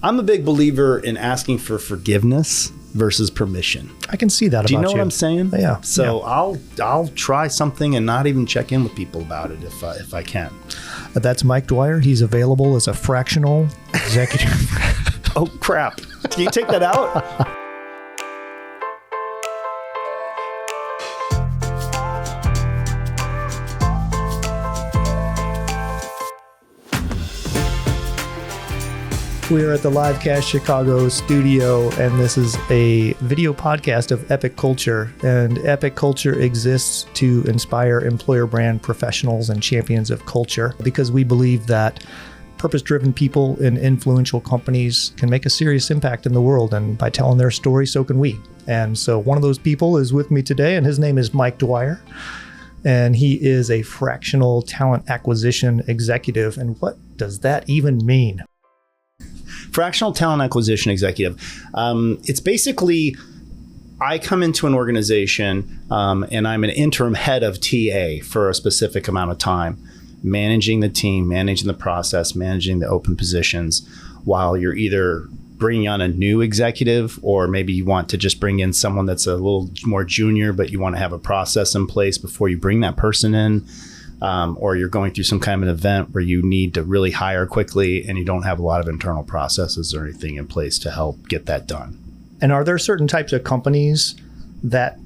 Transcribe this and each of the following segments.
I'm a big believer in asking for forgiveness versus permission. I can see that about you. Do you know what I'm saying? Yeah. So I'll try something and not even check in with people about it if I can. That's Mike Dwyer. He's available as a fractional executive. Oh, crap. Can you take that out? We are at the Livecast Chicago studio, and this is a video podcast of Epic Culture. And Epic Culture exists to inspire employer brand professionals and champions of culture, because we believe that purpose-driven people in influential companies can make a serious impact in the world. And by telling their story, so can we. And so one of those people is with me today, and his name is Mike Dwyer. And he is a Fractional Talent Acquisition Executive. And what does that even mean? Fractional Talent Acquisition Executive. It's basically, I come into an organization and I'm an interim head of TA for a specific amount of time, managing the team, managing the process, managing the open positions, while you're either bringing on a new executive, or maybe you want to just bring in someone that's a little more junior, but you want to have a process in place before you bring that person in. Or you're going through some kind of an event where you need to really hire quickly and you don't have a lot of internal processes or anything in place to help get that done. And are there certain types of companies that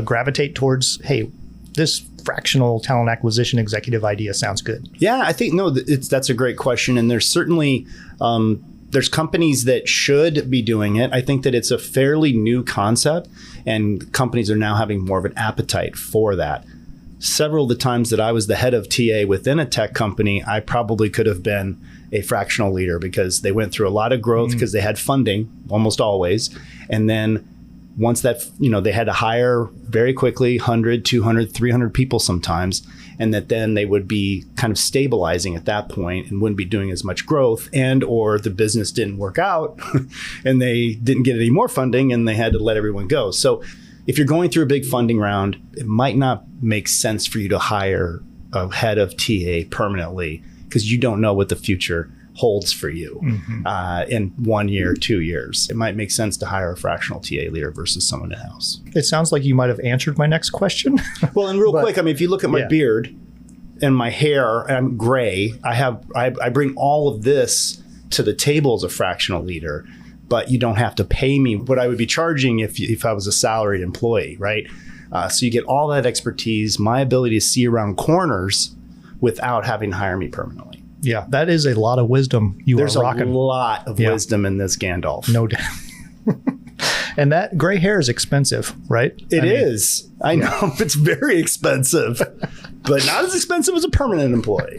gravitate towards, hey, this fractional talent acquisition executive idea sounds good? Yeah, I think, that's a great question. And there's certainly, there's companies that should be doing it. I think that it's a fairly new concept, and companies are now having more of an appetite for that. Several of the times that I was the head of TA within a tech company, I probably could have been a fractional leader, because they went through a lot of growth because they had funding almost always. And then once that, they had to hire very quickly, 100, 200, 300 people sometimes. And that then they would be kind of stabilizing at that point and wouldn't be doing as much growth, and or the business didn't work out and they didn't get any more funding and they had to let everyone go. So if you're going through a big funding round, it might not make sense for you to hire a head of TA permanently, because you don't know what the future holds for you in 1 year, 2 years. It might make sense to hire a fractional TA leader versus someone in-house. It sounds like you might have answered my next question. Well, and quick, if you look at my beard and my hair, I'm gray. I bring all of this to the table as a fractional leader. But you don't have to pay me what I would be charging if I was a salaried employee, right? So you get all that expertise, my ability to see around corners without having to hire me permanently. Yeah, that is a lot of wisdom There's are rocking. There's a lot of wisdom in this Gandalf. No doubt. And that gray hair is expensive, right? It is. I know. It's very expensive, but not as expensive as a permanent employee.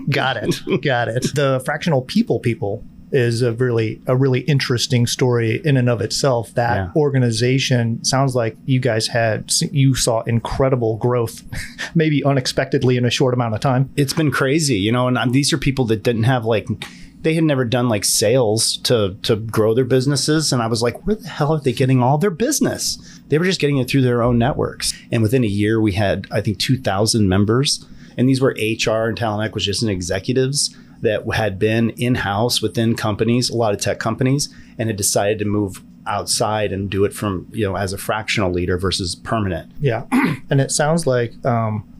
Got it. The Fractional People is a really interesting story in and of itself. That organization sounds like you saw incredible growth, maybe unexpectedly in a short amount of time. It's been crazy, and these are people that didn't have they had never done sales to grow their businesses. And I was like, where the hell are they getting all their business? They were just getting it through their own networks. And within a year, we had, I think, 2,000 members. And these were HR and talent acquisition executives that had been in-house within companies, a lot of tech companies, and had decided to move outside and do it from, as a fractional leader versus permanent. Yeah. And it sounds like,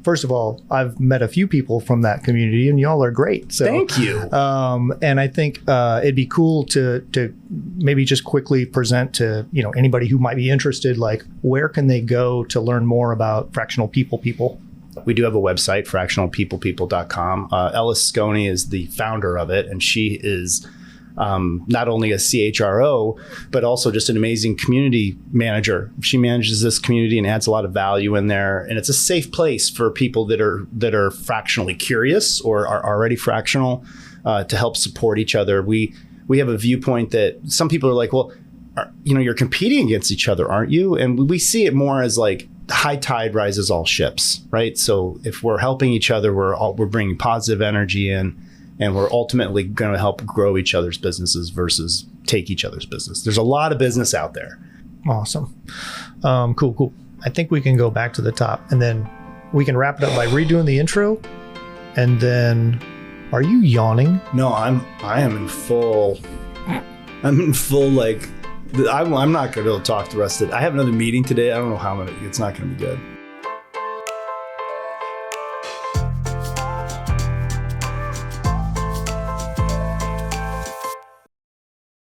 first of all, I've met a few people from that community, and y'all are great. So thank you. And I think it'd be cool to maybe just quickly present to, anybody who might be interested, where can they go to learn more about Fractional People? We do have a website, fractionalpeoplepeople.com. Elles Skony is the founder of it, and she is not only a CHRO, but also just an amazing community manager. She manages this community and adds a lot of value in there. And it's a safe place for people that are fractionally curious or are already fractional to help support each other. We have a viewpoint that some people are like, well, you're competing against each other, aren't you? And we see it more as high tide rises all ships, right? So if we're helping each other, we're bringing positive energy in, and we're ultimately going to help grow each other's businesses versus take each other's business. There's a lot of business out there. Awesome. Cool. I think we can go back to the top, and then we can wrap it up by redoing the intro, and then Are you yawning? No, I am in full. I'm in full like. I'm not going to be able to talk the rest of it. I have another meeting today. I don't know how it's not going to be good.